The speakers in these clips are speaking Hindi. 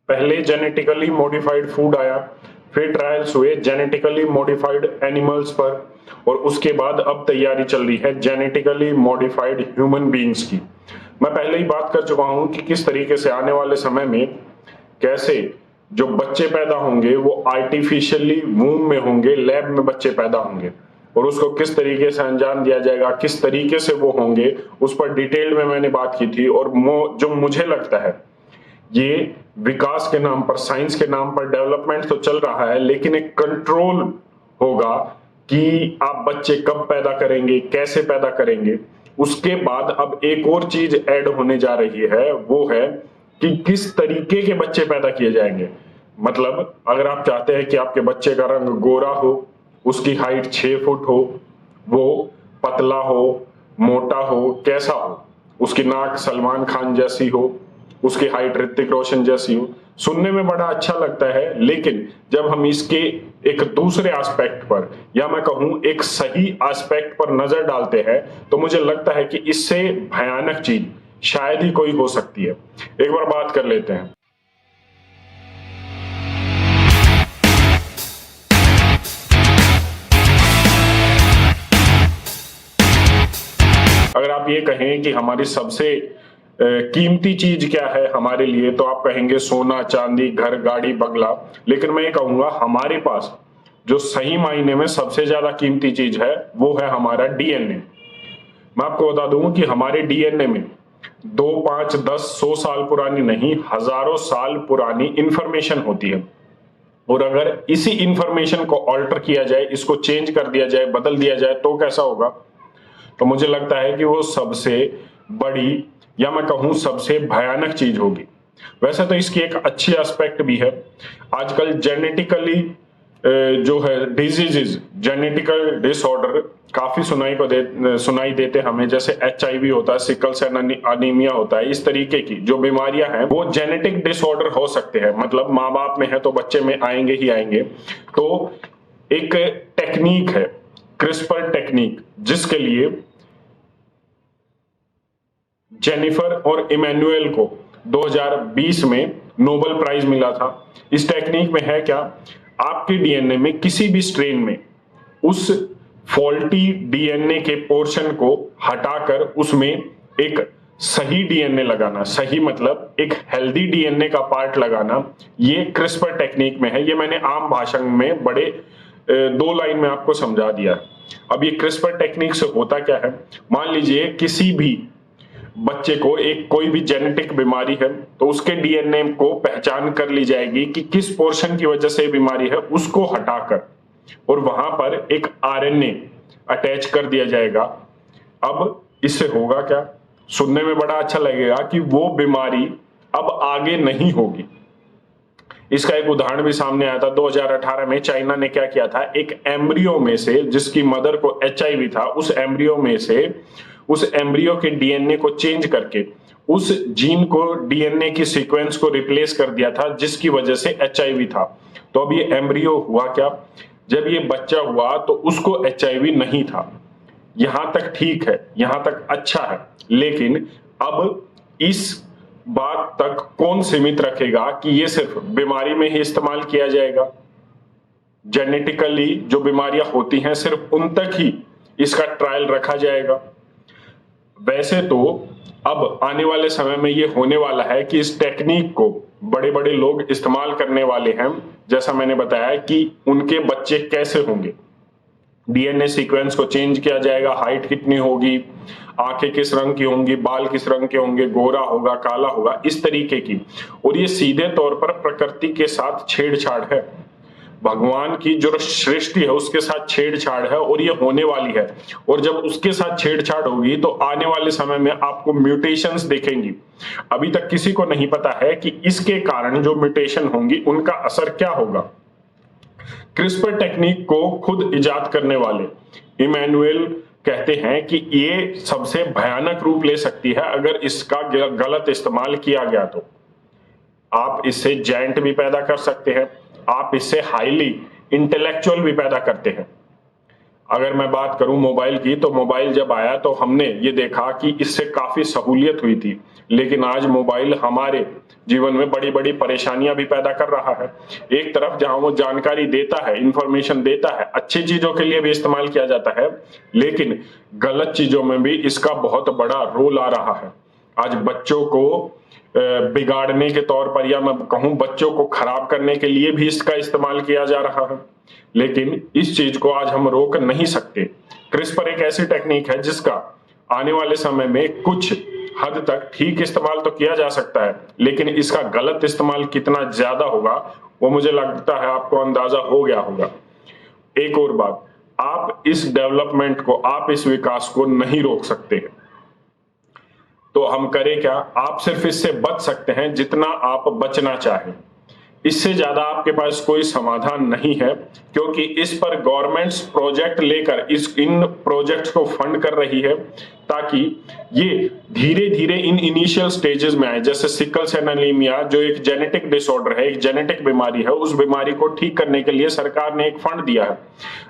पहले जेनेटिकली मॉडिफाइड फूड आया, फिर ट्रायल्स हुए जेनेटिकली मॉडिफाइड एनिमल्स पर, और उसके बाद अब तैयारी चल रही है जेनेटिकली मॉडिफाइड ह्यूमन बीइंग्स की। मैं पहले ही बात कर चुका हूं कि किस तरीके से आने वाले समय में कैसे जो बच्चे पैदा होंगे वो आर्टिफिशियली वूम में होंगे, लैब में बच्चे पैदा होंगे, और उसको किस तरीके से अंजाम दिया जाएगा, किस तरीके से वो होंगे, उस पर डिटेल में मैंने बात की थी। और जो मुझे लगता है ये विकास के नाम पर, साइंस के नाम पर डेवलपमेंट तो चल रहा है, लेकिन एक कंट्रोल होगा कि आप बच्चे कब पैदा करेंगे, कैसे पैदा करेंगे। उसके बाद अब एक और चीज ऐड होने जा रही है, वो है कि किस तरीके के बच्चे पैदा किए जाएंगे। मतलब अगर आप चाहते हैं कि आपके बच्चे का रंग गोरा हो, उसकी हाइट 6 फुट हो, वो पतला हो, मोटा हो, कैसा हो, उसकी नाक सलमान खान जैसी हो, उसकी हाइट ऋतिक रोशन जैसी हो, सुनने में बड़ा अच्छा लगता है। लेकिन जब हम इसके एक दूसरे एस्पेक्ट पर, या मैं कहूं एक सही एस्पेक्ट पर नजर डालते हैं, तो मुझे लगता है कि इससे भयानक चीज शायद ही कोई हो सकती है। एक बार बात कर लेते हैं। अगर आप ये कहें कि हमारी सबसे कीमती चीज क्या है हमारे लिए, तो आप कहेंगे सोना, चांदी, घर, गाड़ी, बंगला। लेकिन मैं ये कहूंगा हमारे पास जो सही मायने में सबसे ज्यादा कीमती चीज है वो है हमारा डीएनए। मैं आपको बता दूं कि हमारे डीएनए में 2, 5, 10, 100 साल पुरानी नहीं, हजारों साल पुरानी इंफॉर्मेशन होती है। और अगर इसी इंफॉर्मेशन को ऑल्टर किया जाए, इसको चेंज कर दिया जाए, बदल दिया जाए, तो कैसा होगा? तो मुझे लगता है कि वो सबसे बड़ी, या मैं कहूं सबसे भयानक चीज होगी। वैसे तो इसकी एक अच्छी एस्पेक्ट भी है। आजकल जेनेटिकली जो है डिजीजेज, जेनेटिकल डिसऑर्डर काफी सुनाई देते हमें, जैसे HIV होता है, सिकल सेल अनीमिया होता है। इस तरीके की जो बीमारियां हैं वो जेनेटिक डिसऑर्डर हो सकते हैं, मतलब माँ बाप में है तो बच्चे में आएंगे ही आएंगे। तो एक टेक्निक है क्रिस्पर टेक्निक, जिसके लिए जेनिफर और इमैनुअल को 2020 में नोबेल प्राइज मिला था। इस टेक्निक में है क्या, आपके डीएनए में किसी भी स्ट्रेन में उस फॉल्टी डीएनए के पोर्शन को हटाकर उसमें एक सही डीएनए लगाना, सही मतलब एक हेल्दी डीएनए का पार्ट लगाना, ये क्रिस्पर टेक्निक में है। ये मैंने आम भाषा में बड़े 2 लाइन में आपको समझा दिया। अब ये क्रिस्पर टेक्निक से होता क्या है, मान लीजिए किसी भी बच्चे को एक कोई भी जेनेटिक बीमारी है, तो उसके डीएनए को पहचान कर ली जाएगी कि किस पोर्शन की वजह से बीमारी है, उसको हटाकर और वहां पर एक आरएनए अटैच कर दिया जाएगा। अब इससे होगा क्या, सुनने में बड़ा अच्छा लगेगा कि वो बीमारी अब आगे नहीं होगी। इसका एक उदाहरण भी सामने आया था 2018 में। चाइना ने क्या किया था, एक एम्ब्रियो में से जिसकी मदर को HIV था, उस एम्ब्रियो में से उस एम्ब्रियो के डीएनए को चेंज करके उस जीन को, डीएनए की सीक्वेंस को रिप्लेस कर दिया था, जिसकी वजह से HIV था। तो अब ये एम्ब्रियो हुआ क्या, जब ये बच्चा हुआ तो उसको HIV नहीं था। यहां तक ठीक है, यहां तक अच्छा है। लेकिन अब इस बात तक कौन सीमित रखेगा कि ये सिर्फ बीमारी में ही इस्तेमाल किया जाएगा? जेनेटिकली जो बीमारियां होती हैं सिर्फ उन तक ही इसका ट्रायल रखा जाएगा? वैसे तो अब आने वाले समय में ये होने वाला है कि इस टेक्निक को बड़े बड़े लोग इस्तेमाल करने वाले हैं। जैसा मैंने बताया कि उनके बच्चे कैसे होंगे, डीएनए सीक्वेंस को चेंज किया जाएगा, हाइट कितनी होगी, आंखें किस रंग की होंगी, बाल किस रंग के होंगे, गोरा होगा, काला होगा, इस तरीके की। और ये सीधे तौर पर प्रकृति के साथ छेड़छाड़ है, भगवान की जो सृष्टि है उसके साथ छेड़छाड़ है, और ये होने वाली है। और जब उसके साथ छेड़छाड़ होगी तो आने वाले समय में आपको म्यूटेशंस दिखेंगी। अभी तक किसी को नहीं पता है कि इसके कारण जो म्यूटेशन होंगी उनका असर क्या होगा। क्रिस्पर टेक्निक को खुद इजाद करने वाले इमैनुअल कहते हैं कि ये सबसे भयानक रूप ले सकती है अगर इसका गलत इस्तेमाल किया गया तो। आप इससे जायंट भी पैदा कर सकते हैं, आप इससे हाईली इंटेलेक्चुअल भी पैदा करते हैं। अगर मैं बात करूं मोबाइल की, तो मोबाइल जब आया तो हमने ये देखा कि इससे काफी सहूलियत हुई थी, लेकिन आज मोबाइल हमारे जीवन में बड़ी बड़ी परेशानियां भी पैदा कर रहा है। एक तरफ जहां वो जानकारी देता है, इंफॉर्मेशन देता है, अच्छी चीजों के लिए भी इस्तेमाल किया जाता है, लेकिन गलत चीजों में भी इसका बहुत बड़ा रोल आ रहा है। आज बच्चों को बिगाड़ने के तौर पर, या मैं कहूं बच्चों को खराब करने के लिए भी इसका इस्तेमाल किया जा रहा है, लेकिन इस चीज को आज हम रोक नहीं सकते। क्रिस्पर एक ऐसी टेक्निक है जिसका आने वाले समय में कुछ हद तक ठीक इस्तेमाल तो किया जा सकता है, लेकिन इसका गलत इस्तेमाल कितना ज्यादा होगा वो मुझे लगता है आपको अंदाजा हो गया होगा। एक और बात, आप इस डेवलपमेंट को, आप इस विकास को नहीं रोक सकते हैं, तो हम करें क्या? आप सिर्फ इससे बच सकते हैं जितना आप बचना चाहें। इससे ज्यादा आपके पास कोई समाधान नहीं है, क्योंकि इस पर गवर्नमेंट्स प्रोजेक्ट लेकर इन प्रोजेक्ट्स को फंड कर रही है ताकि ये धीरे धीरे इन इनिशियल स्टेजेस में आए। जैसे सिकल सेल एनीमिया जो एक जेनेटिक डिसऑर्डर है, एक जेनेटिक बीमारी है, उस बीमारी को ठीक करने के लिए सरकार ने एक फंड दिया है।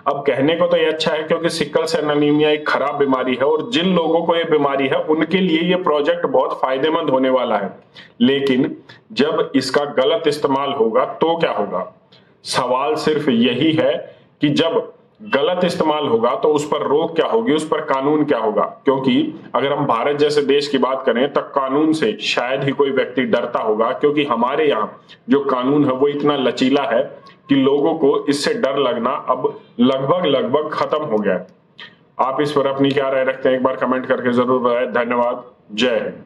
अब कहने को तो ये अच्छा है क्योंकि सिकल सेल एनीमिया एक खराब बीमारी है और जिन लोगों को ये बीमारी है उनके लिए ये प्रोजेक्ट बहुत फायदेमंद होने वाला है, लेकिन जब इसका गलत इस्तेमाल होगा तो क्या होगा? सवाल सिर्फ यही है कि जब गलत इस्तेमाल होगा तो उस पर रोक क्या होगी, उस पर कानून क्या होगा? क्योंकि अगर हम भारत जैसे देश की बात करें तो कानून से शायद ही कोई व्यक्ति डरता होगा, क्योंकि हमारे यहाँ जो कानून है वो इतना लचीला है कि लोगों को इससे डर लगना अब लगभग खत्म हो गया है। आप इस पर अपनी क्या राय रखते हैं, एक बार कमेंट करके जरूर बताएं। धन्यवाद। जय हिंद।